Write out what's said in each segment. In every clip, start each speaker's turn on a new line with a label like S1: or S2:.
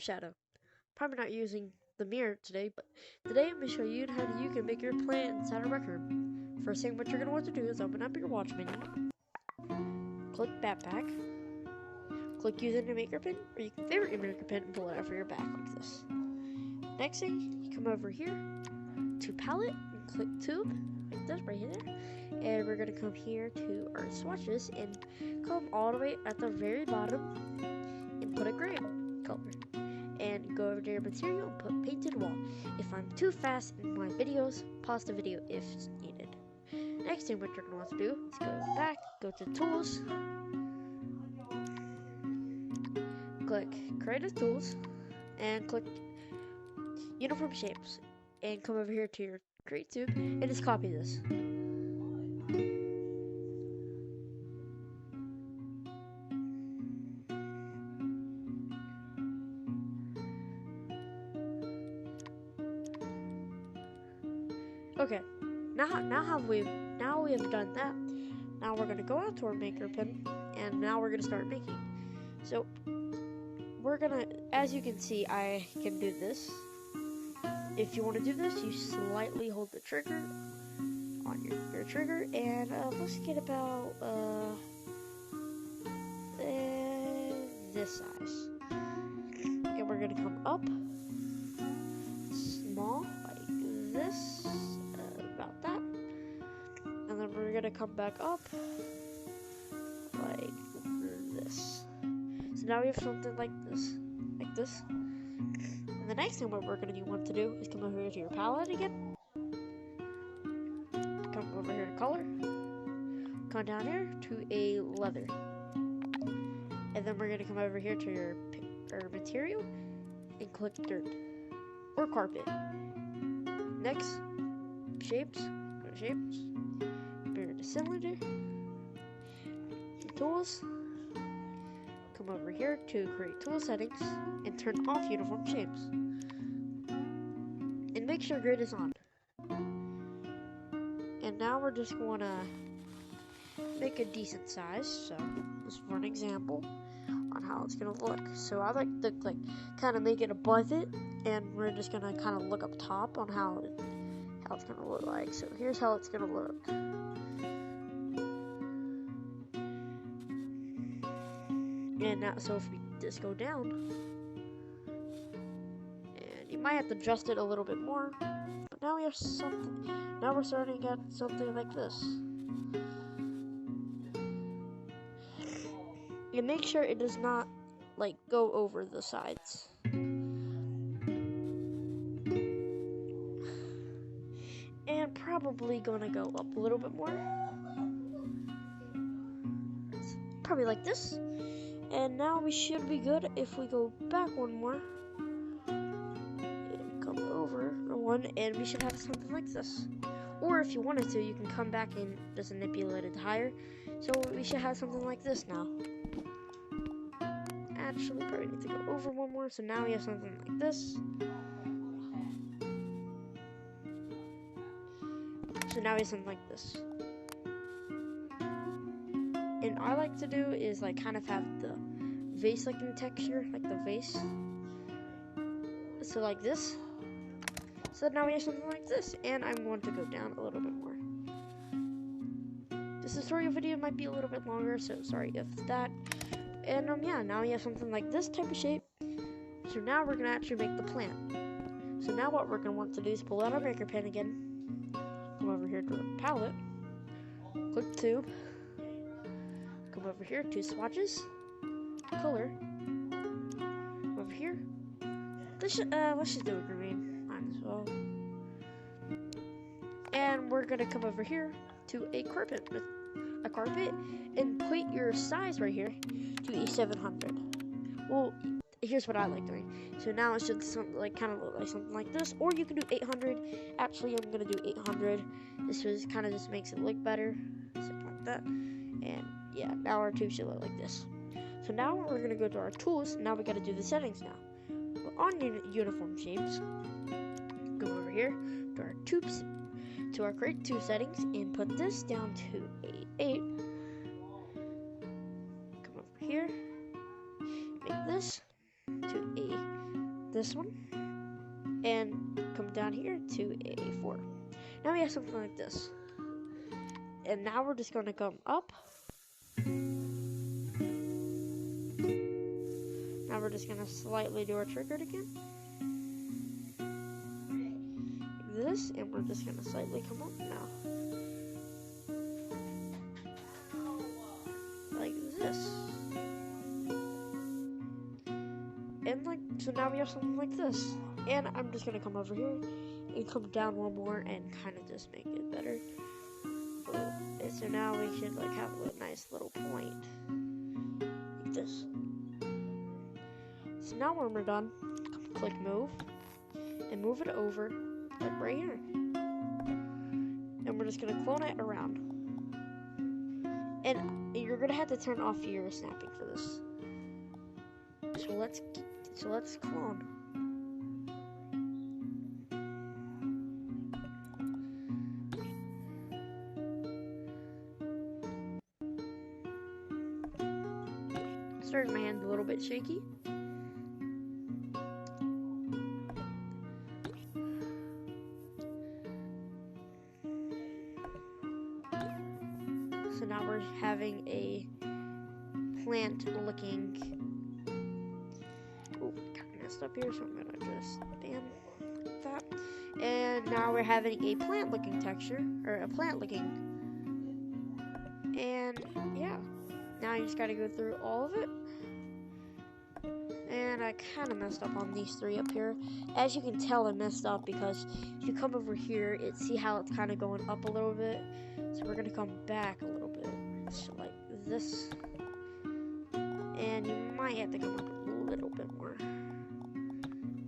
S1: Shadow. Probably not using the mirror today, but today I'm going to show you how you can make your plant inside a rec room. First thing what you're going to want to do is open up your watch menu, click Backpack, click Use a Maker Pen, or you can favorite your maker pen and pull it out for your back like this. Next thing, you come over here to Palette and click Tube, like this right here. And we're going to come here to our swatches and come all the way at the very bottom and put a gray color. And go over to your material and put painted wall. If I'm too fast in my videos, pause the video if needed. Next thing what you're going to want to do is go back, go to Tools, click Creative Tools, and click Uniform Shapes. And come over here to your Create Tube and just copy this. Okay, now we have done that. Now we're gonna go out to our maker pen, and now we're gonna start making. So we're gonna, as you can see, I can do this. If you want to do this, you slightly hold the trigger on your trigger, and let's get about this size. And we're gonna come up small like this. About that, and then we're gonna come back up like this. So now we have something like this, And the next thing what we're gonna want to do is come over here to your palette again, come over here to color, come down here to a leather, and then we're gonna come over here to your material and click dirt or carpet. Next, shapes, bring the cylinder, tools, come over here to create tool settings, and turn off uniform shapes. And make sure grid is on. And now we're just going to make a decent size, so just for an example on how it's going to look. So I like to kind of make it above it, and we're just going to kind of look up top on how it's gonna look like. So here's how it's gonna look. And now, so if we just go down, and you might have to adjust it a little bit more, but now we have something. Now we're starting to get something like this. And make sure it does not go over the sides. And probably gonna go up a little bit more. It's probably like this. And now we should be good if we go back one more. And come over one, and we should have something like this. Or if you wanted to, you can come back and just manipulate it higher. So we should have something like this now. Actually, probably need to go over one more. So now we have something like this. So now we have something like this. And I like to do is kind of have the vase in texture, like the vase. So like this. So now we have something like this. And I'm going to go down a little bit more. This tutorial video might be a little bit longer, so sorry if that. And yeah, now we have something like this type of shape. So now we're gonna actually make the plant. So now what we're gonna want to do is pull out our maker pen again. Come over here to our palette, click Tube, come over here to swatches, color, over here. Let's just do a green, might as well. And we're gonna come over here to a carpet, and put your size right here to a 700. Well, here's what I like doing. So now it should kind of look like something like this, or you can do 800. Actually, I'm gonna do 800. This kind of just makes it look better, something like that. And yeah, now our tube should look like this. So now we're gonna go to our tools. Now we gotta do the settings now. We're on uniform shapes. Go over here to our tubes, to our create tube settings, and put this down to a 8. Come over here, make this to a this one and come down here to A4. Now we have something like this. And now we're just going to come up. Now we're just going to slightly do our trigger again. Like this, and we're just going to slightly come up now. Like this. And like, so now we have something like this. And I'm just going to come over here and come down one more and kind of just make it better. And so now we should like have a nice little point. Like this. So now when we're done, click move. And move it over, like right here. And we're just going to clone it around. And you're going to have to turn off your snapping for this. So let's clone. Starting my hand a little bit shaky. So now we're having a plant looking. Oh, got messed up here, so I'm gonna just bam like that. And now we're having a plant looking texture, or a plant looking. And yeah, now you just gotta go through all of it. And I kind of messed up on these three up here. As you can tell, I messed up because if you come over here, see how it's kind of going up a little bit. So we're gonna come back a little bit, so like this. And you might have to come up a little bit more.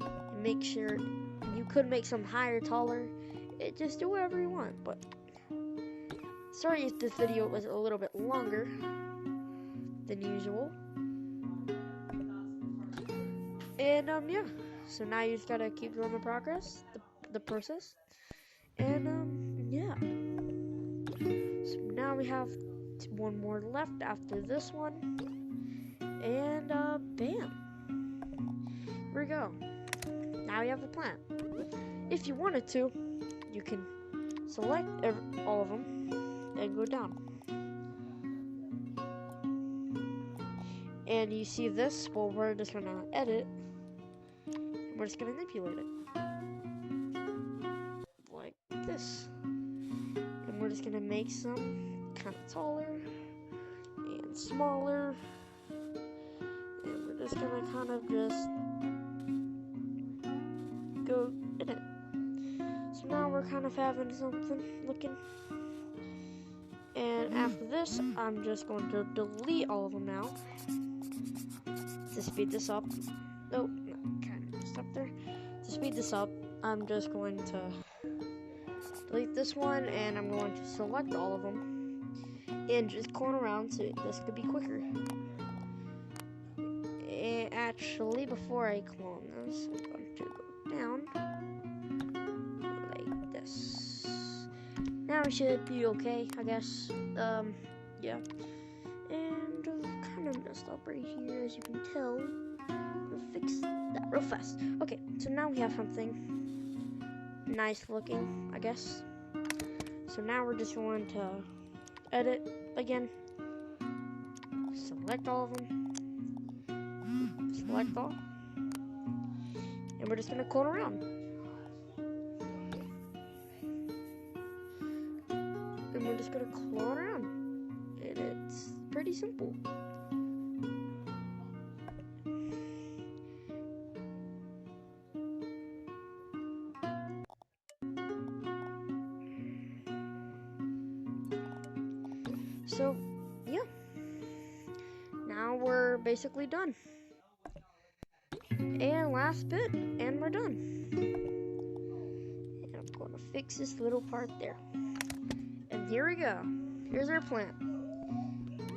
S1: And make sure you could make some higher, taller. Just do whatever you want. But sorry if this video was a little bit longer than usual. And yeah, so now you just gotta keep doing the process. And yeah. So now we have one more left after this one. And bam. Here we go. Now we have a plant. If you wanted to, you can select all of them and go down. And you see this? Well, we're just gonna edit. We're just gonna manipulate it. Like this. And we're just gonna make some kind of taller and smaller. And we're just gonna kind of just go in it. So now we're kind of having something looking. And after this, I'm just going to delete all of them now. To speed this up. Oh, no, kind of messed up there. To speed this up, I'm just going to delete this one, and I'm going to select all of them and just clone around so this could be quicker. And actually, before I clone this, I'm going to go down like this. Now we should be okay, I guess. Yeah. And kind of messed up right here, as you can tell. We'll fix that real fast. Okay, so now we have something nice looking, I guess. So now we're just going to edit again. Select all of them. Select all. And we're just going to clone around. And we're just going to clone around. And it's pretty simple. So, yeah. Now we're basically done. And last bit, and we're done. And I'm going to fix this little part there. And here we go. Here's our plant.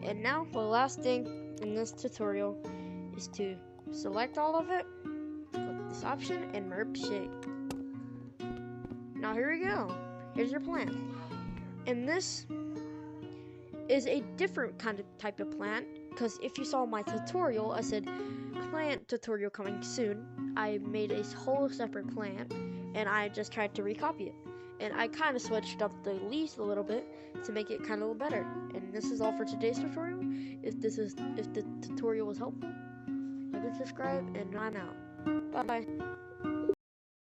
S1: And now the last thing in this tutorial is to select all of it, click this option, and merge shape. Now here we go. Here's your plant. And this is a different kind of type of plant. because if you saw my tutorial, I said plant tutorial coming soon. I made a whole separate plant, and I just tried to recopy it. And I kind of switched up the leaves a little bit to make it kind of look better. And this is all for today's tutorial. If the tutorial was helpful, like and subscribe, and I'm out. Bye bye.